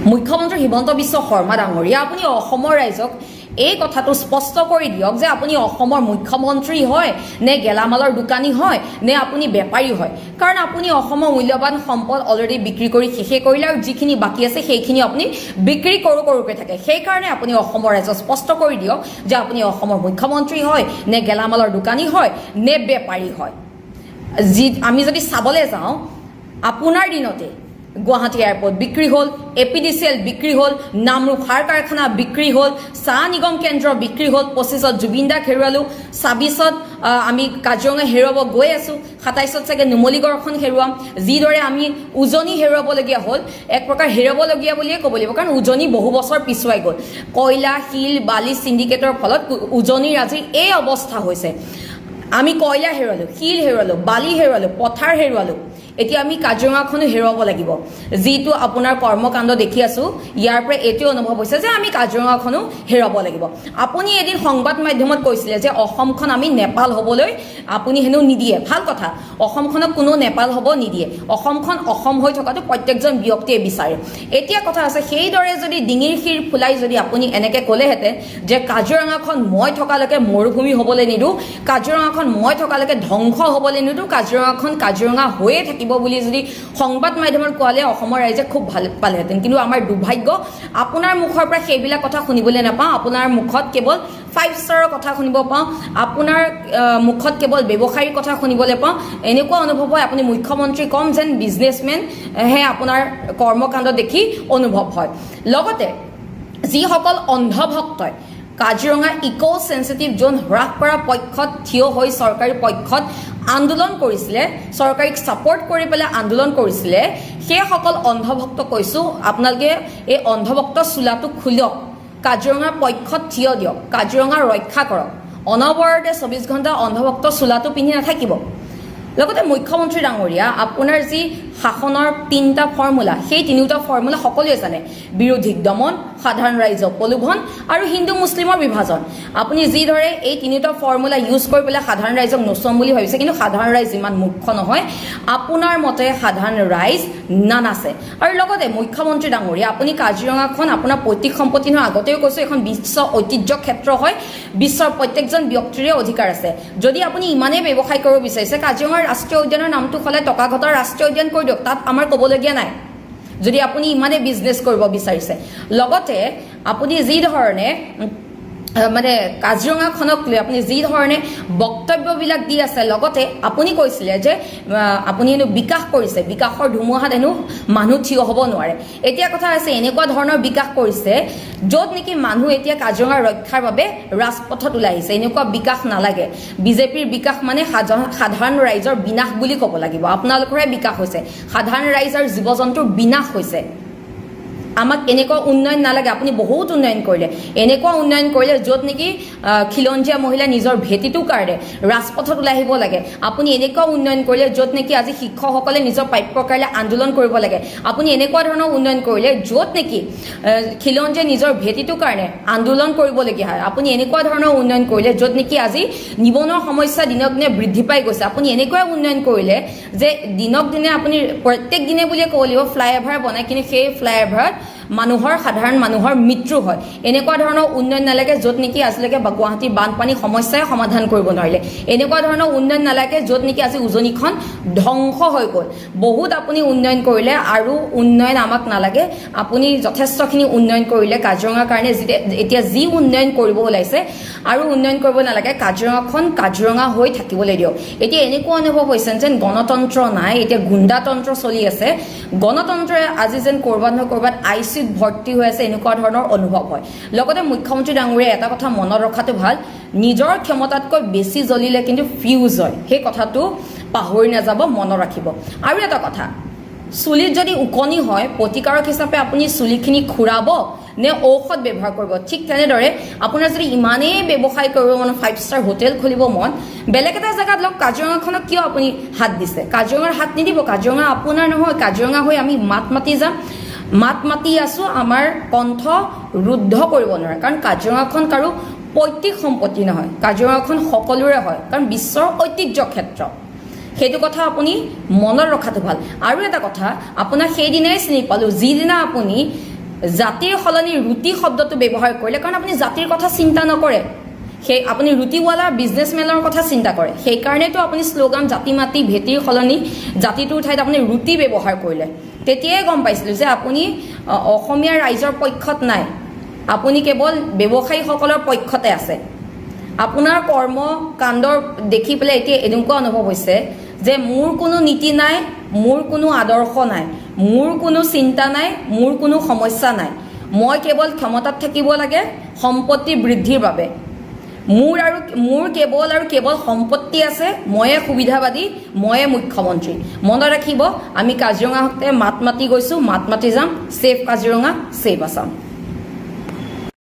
মুখ্যমন্ত্ৰী হিমন্ত বিশ্ব শৰ্মা ডাঙৰীয়া আপুনি অসমৰ ৰাইজক এই কথাটো স্পষ্ট কৰি দিয়ক যে আপুনি অসমৰ মুখ্যমন্ত্ৰী হয় নে গেলামালৰ দোকানী হয় নে আপুনি বেপাৰী হয় কাৰণ আপুনি অসমৰ মূল্যৱান সম্পদ অলৰেডি বিক্ৰী কৰি শেষে কৰিলে আৰু যিখিনি বাকী আছে সেইখিনি আপুনি বিক্ৰী কৰোকৈ থাকে সেইকাৰণে আপুনি অসমৰ ৰাইজক স্পষ্ট কৰি দিয়ক যে আপুনি অসমৰ মুখ্যমন্ত্ৰী হয় নে গেলামালৰ দোকানী হয় নে বেপাৰী হয় আমি যদি চাবলৈ যাওঁ আপোনাৰ দিনতে গুৱাহাটী এয়াৰপোৰ্ট বিক্ৰী হ'ল APDCL বিক্ৰী হ'ল নামৰূপ সাৰ কাৰখানা বিক্ৰী হ'ল চাহ নিগম কেন্দ্ৰ বিক্ৰী হ'ল 25ত জুবিন দাক হেৰুৱালোঁ 26ত আমি কাজিৰঙা হেৰুৱাব গৈ আছোঁ 27ত চাগে নুমলীগড়খন হেৰুৱাম যিদৰে আমি উজনি হেৰুৱাবলগীয়া হ'ল এক প্ৰকাৰ হেৰুৱাবলগীয়া বুলিয়ে ক'ব লাগিব কাৰণ উজনি বহু বছৰ পিছুৱাই গ'ল কয়লা শিল বালি চিণ্ডিকেটৰ ফলত উজনিৰ আজি এই অৱস্থা হৈছে আমি কয়লা হেৰুৱালোঁ শিল হেৰুৱালোঁ বালি হেৰুৱালোঁ পথাৰ হেৰুৱালোঁ এতিয়া আমি কাজিৰঙাখনো হেৰুৱাব লাগিব যিটো আপোনাৰ কৰ্মকাণ্ড দেখি আছোঁ ইয়াৰ পৰা এইটো অনুভৱ হৈছে যে আমি কাজিৰঙাখনো হেৰুৱাব লাগিব আপুনি এদিন সংবাদ মাধ্যমত কৈছিলে যে অসমখন আমি নেপাল হ'বলৈ আপুনি হেনো নিদিয়ে ভাল কথা অসমখনক কোনো নেপাল হ'ব নিদিয়ে অসমখন অসম হৈ থকাটো প্ৰত্যেকজন ব্যক্তিয়ে বিচাৰে এতিয়া কথা আছে সেইদৰে যদি ডিঙিৰ শিৰ ফুলাই যদি আপুনি এনেকৈ ক'লেহেঁতেন যে কাজিৰঙাখন মই থকালৈকে মৰুভূমি হ'বলৈ নিদিওঁ কাজিৰঙাখন মই থকালৈকে ধ্বংস হ'বলৈ নিদিওঁ কাজিৰঙাখন কাজিৰঙা হৈয়ে থাকিব বুলি যদি সংবাদ মাধ্যমত কোৱালে অসমৰ ৰাইজে খুব ভাল পালেহেঁতেন কিন্তু আমাৰ দুৰ্ভাগ্য আপোনাৰ মুখৰ পৰা সেইবিলাক কথা শুনিবলৈ নাপাওঁ আপোনাৰ মুখত কেৱল 5 ষ্টাৰৰ কথা শুনিব পাওঁ আপোনাৰ মুখত কেৱল ব্যৱসায়ীৰ কথা শুনিবলৈ পাওঁ এনেকুৱা অনুভৱ হয় আপুনি মুখ্যমন্ত্ৰী কম যেন বিজনেছমেন হে আপোনাৰ কৰ্মকাণ্ড দেখি অনুভৱ হয় লগতে যিসকল অন্ধভক্তই কাজিৰঙা ইক' চেঞ্চিটিভ জোন হ্ৰাস কৰা পক্ষত থিয় হৈ চৰকাৰী পক্ষত আন্দোলন কৰিছিলে চৰকাৰীক ছাপোৰ্ট কৰি পেলাই আন্দোলন কৰিছিলে সেইসকল অন্ধভক্ত কৈছোঁ আপোনালোকে এই অন্ধভক্ত চোলাটো খুলক কাজিৰঙাৰ পক্ষত থিয় দিয়ক কাজিৰঙা ৰক্ষা কৰক অনবৰতে 24 ঘণ্টা অন্ধভক্ত চোলাটো পিন্ধি নাথাকিব লগতে মুখ্যমন্ত্ৰী ডাঙৰীয়া আপোনাৰ যি শাসনৰ 3টা ফৰ্মুলা সেই 3টা ফৰ্মুলা সকলোৱে জানে বিৰোধীক দমন সাধাৰণ ৰাইজক প্ৰলোভন আৰু হিন্দু মুছলিমৰ বিভাজন আপুনি যিদৰে এই 3টা ফৰ্মুলা ইউজ কৰি পেলাই সাধাৰণ ৰাইজক নচম বুলি ভাবিছে কিন্তু সাধাৰণ ৰাইজ ইমান মূৰ্খ নহয় আপোনাৰ মতে সাধাৰণ ৰাইজ নানাছে আৰু লগতে মুখ্যমন্ত্ৰী ডাঙৰীয়া আপুনি কাজিৰঙাখন আপোনাৰ পৈতৃক সম্পত্তি নহয় আগতেও কৈছোঁ এখন বিশ্ব ঐতিহ্য ক্ষেত্ৰ হয় বিশ্বৰ প্ৰত্যেকজন ব্যক্তিৰে অধিকাৰ আছে যদি আপুনি ইমানেই ব্যৱসায় কৰিব বিচাৰিছে কাজিৰঙা ৰাষ্ট্ৰীয় উদ্যানৰ নামটো সলাই টকাঘটাৰ ৰাষ্ট্ৰীয় উদ্যান কৰি দিয়ক তাত আমাৰ ক'বলগীয়া নাই যদি আপুনি ইমানে বিজনেছ কৰিব বিচাৰিছে লগতে আপুনি যি ধৰণে মানে কাজিৰঙাখনক লৈ আপুনি যি ধৰণে বক্তব্যবিলাক দি আছে লগতে আপুনি কৈছিলে যে আপুনি হেনো বিকাশ কৰিছে বিকাশৰ ধুমুহাত হেনো মানুহ থিয় হ'ব নোৱাৰে এতিয়া কথা আছে এনেকুৱা ধৰণৰ বিকাশ কৰিছে য'ত নেকি মানুহ এতিয়া কাজিৰঙা ৰক্ষাৰ বাবে ৰাজপথত ওলাই আহিছে এনেকুৱা বিকাশ নালাগে বিজেপিৰ বিকাশ মানে সাধাৰণ ৰাইজৰ বিনাশ বুলি ক'ব লাগিব আপোনালোকৰহে বিকাশ হৈছে সাধাৰণ ৰাইজৰ জীৱ জন্তুৰ বিনাশ হৈছে আমাক এনেকুৱা উন্নয়ন নালাগে আপুনি বহুত উন্নয়ন কৰিলে এনেকুৱা উন্নয়ন কৰিলে য'ত নেকি খিলঞ্জীয়া মহিলা নিজৰ ভেটিটোৰ কাৰণে ৰাজপথত ওলাই আহিব লাগে আপুনি এনেকুৱা উন্নয়ন কৰিলে য'ত নেকি আজি শিক্ষকসকলে নিজৰ প্ৰাপ্যৰ কাৰণে আন্দোলন কৰিব লাগে আপুনি এনেকুৱা ধৰণৰ উন্নয়ন কৰিলে য'ত নেকি খিলঞ্জীয়া নিজৰ ভেটিটোৰ কাৰণে আন্দোলন কৰিবলগীয়া হয় আপুনি এনেকুৱা ধৰণৰ উন্নয়ন কৰিলে য'ত নেকি আজি নিবনুৱা সমস্যা দিনক দিনে বৃদ্ধি পাই গৈছে আপুনি এনেকুৱা উন্নয়ন কৰিলে যে দিনক দিনে আপুনি প্ৰত্যেক দিনে বুলিয়ে ক'ব লাগিব ফ্লাইঅভাৰ বনাই কিন্তু সেই ফ্লাইঅভাৰত সাধাৰণ মানুহৰ মৃত্যু হয় এনেকুৱা ধৰণৰ উন্নয়ন নালাগে য'ত নেকি আজিলৈকে গুৱাহাটীৰ বানপানী সমস্যাই সমাধান কৰিব নোৱাৰিলে এনেকুৱা ধৰণৰ উন্নয়ন নালাগে য'ত নেকি আজি উজনিখন ধ্বংস হৈ গ'ল বহুত আপুনি উন্নয়ন কৰিলে আৰু উন্নয়ন আমাক নালাগে আপুনি যথেষ্টখিনি উন্নয়ন কৰিলে কাজিৰঙাৰ কাৰণে এতিয়া যি উন্নয়ন কৰিব ওলাইছে আৰু উন্নয়ন কৰিব নালাগে কাজিৰঙাখন কাজিৰঙা হৈ থাকিবলৈ দিয়ক এতিয়া এনেকুৱা অনুভৱ হৈছে যেন গণতন্ত্ৰ নাই এতিয়া গুণ্ডাতন্ত্ৰ চলি আছে গণতন্ত্ৰই আজি যেন ক'ৰবাত নহয় ক'ৰবাত ICUত ভৰ্তি হৈ আছে এনেকুৱা ধৰণৰ অনুভৱ হয় লগতে মুখ্যমন্ত্ৰী ডাঙৰীয়া এটা কথা মনত ৰখাটো ভাল নিজৰ ক্ষমতাতকৈ বেছি জ্বলিলে কিন্তু ফিউজ হয় সেই কথাটো পাহৰি নাযাব মনত ৰাখিব আৰু এটা কথা চুলিত যদি ওকণি হয় প্ৰতিকাৰক হিচাপে আপুনি চুলিখিনি খুৰাব নে ঔষধ ব্যৱহাৰ কৰিব ঠিক তেনেদৰে আপোনাৰ যদি ইমানেই ব্যৱসায় কৰিব মন 5 ষ্টাৰ হোটেল খুলিব মন বেলেগ এটা জেগাত লওক কাজিৰঙাখনক কিয় আপুনি হাত দিছে কাজিৰঙাৰ হাত নিদিব কাজিৰঙা আপোনাৰ নহয় কাজিৰঙা হৈ আমি মাত মাতি যাম মাত মাতি আছোঁ আমাৰ কণ্ঠ ৰুদ্ধ কৰিব নোৱাৰে কাৰণ কাজিৰঙাখন কাৰো পৈতৃক সম্পত্তি নহয় কাজিৰঙাখন সকলোৰে হয় কাৰণ বিশ্বৰ ঐতিহ্য ক্ষেত্ৰ সেইটো কথা আপুনি মনত ৰখাটো ভাল আৰু এটা কথা আপোনাক সেইদিনাই চিনি পালোঁ যিদিনা আপুনি জাতিৰ সলনি ৰুটি শব্দটো ব্যৱহাৰ কৰিলে কাৰণ আপুনি জাতিৰ কথা চিন্তা নকৰে সেই আপুনি ৰুটিৱালা বিজনেছমেনৰ কথা চিন্তা কৰে সেইকাৰণেতো আপুনি শ্লোগান জাতি মাতি ভেটিৰ সলনি জাতিটোৰ ঠাইত আপুনি ৰুটি ব্যৱহাৰ কৰিলে তেতিয়াই গম পাইছিলোঁ যে আপুনি অসমীয়া ৰাইজৰ পক্ষত নাই আপুনি কেৱল ব্যৱসায়ীসকলৰ পক্ষতে আছে আপোনাৰ কৰ্ম কাণ্ডৰ দেখি পেলাই এতিয়া এনেকুৱা অনুভৱ হৈছে যে মোৰ কোনো নীতি নাই মোৰ কোনো আদৰ্শ নাই মোৰ কোনো চিন্তা নাই মোৰ কোনো সমস্যা নাই মই কেৱল ক্ষমতাত থাকিব লাগে সম্পত্তি বৃদ্ধিৰ বাবে মোৰ কেৱল সম্পত্তি আছে ময়ে সুবিধাবাদী ময়ে মুখ্যমন্ত্ৰী মনত ৰাখিব আমি কাজিৰঙাতে মাত মাতি গৈছোঁ মাত মাতি যাম ছেভ কাজিৰঙা ছেভ আছাম